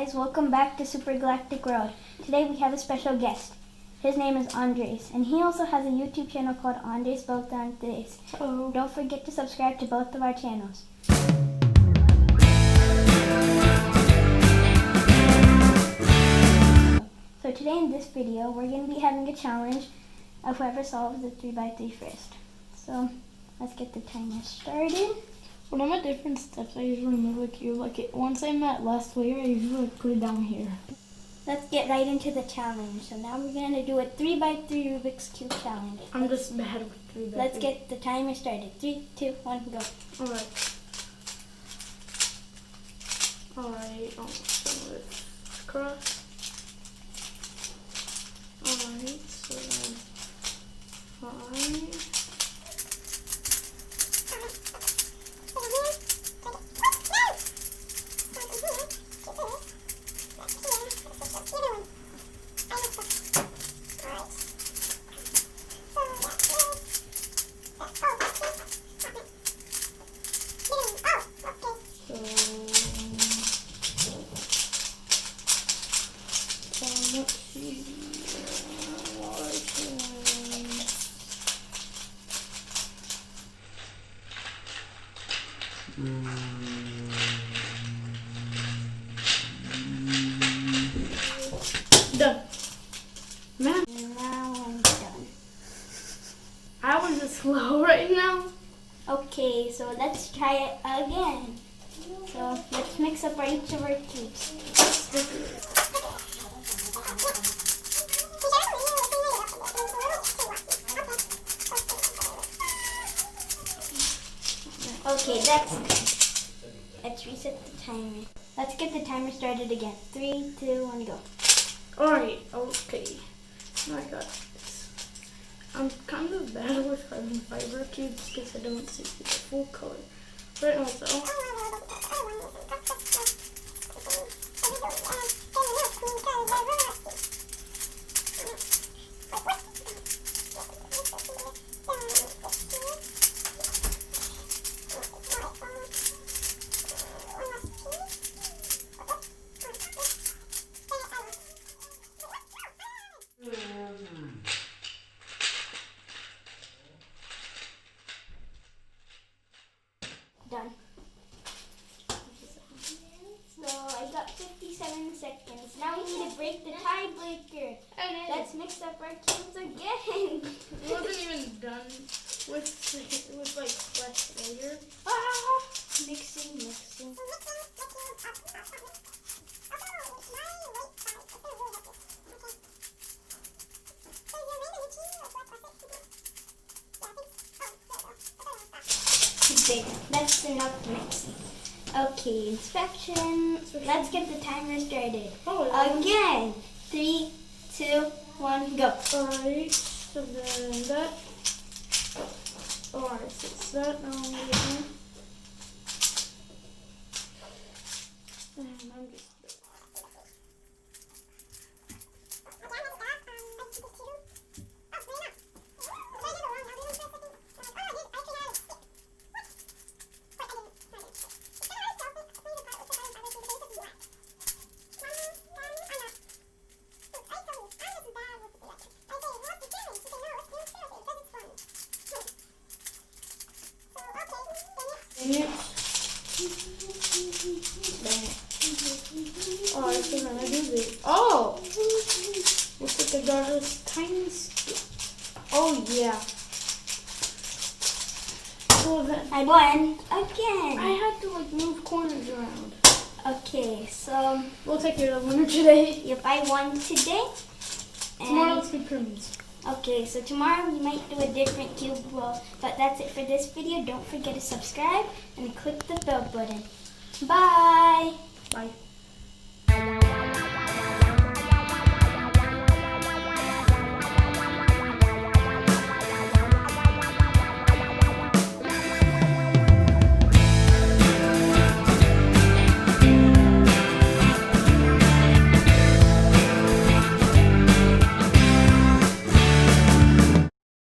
guys, welcome back to Super Galactic World. Today we have a special guest. His name is Andres, and he also has a YouTube channel called Andres Built Andres. Don't forget to subscribe to both of our channels. So today in this video, we're going to be having a challenge of whoever solves the 3x3 first. So let's get the timer started. When I'm at different steps, I usually move a cube. Once I'm at last layer, I usually put it down here. Let's get right into the challenge. So now we're going to do a 3x3 Rubik's Cube challenge. I'm just bad with 3x3. Let's get the timer started. 3, 2, 1, go. Alright, some of it across. Alright, so then 5. Let's see. Done. Man. Now I'm done. I was just slow right now. Okay, so let's try it again. So let's mix up each of our cubes. Okay, that's good. Let's reset the timer. Let's get the timer started again. 3, 2, 1, go. Alright, okay. Now I got this. I'm kind of bad with carbon fiber cubes because I don't see the full color. But also, done. So I got 57 seconds. Now we need to break the tiebreaker. Let's mix up our cubes again. I wasn't even done with like fresh layer. Mixing. Okay, that's enough mixing. Okay, inspection. Let's get the timer started. Again. 3, 2, 1, go. Alright, so then that. Alright, so it's that now. And I'm just. Oh, I think I do this. Oh! Looks like I got this tiny Oh, yeah. So then I won again. I had to move corners around. Okay, so We'll take care of the winner today. yep, I won today. Tomorrow let's make pyramids. Okay, so tomorrow we might do a different cube roll, but that's it for this video. Don't forget to subscribe and click the bell button. Bye! Bye.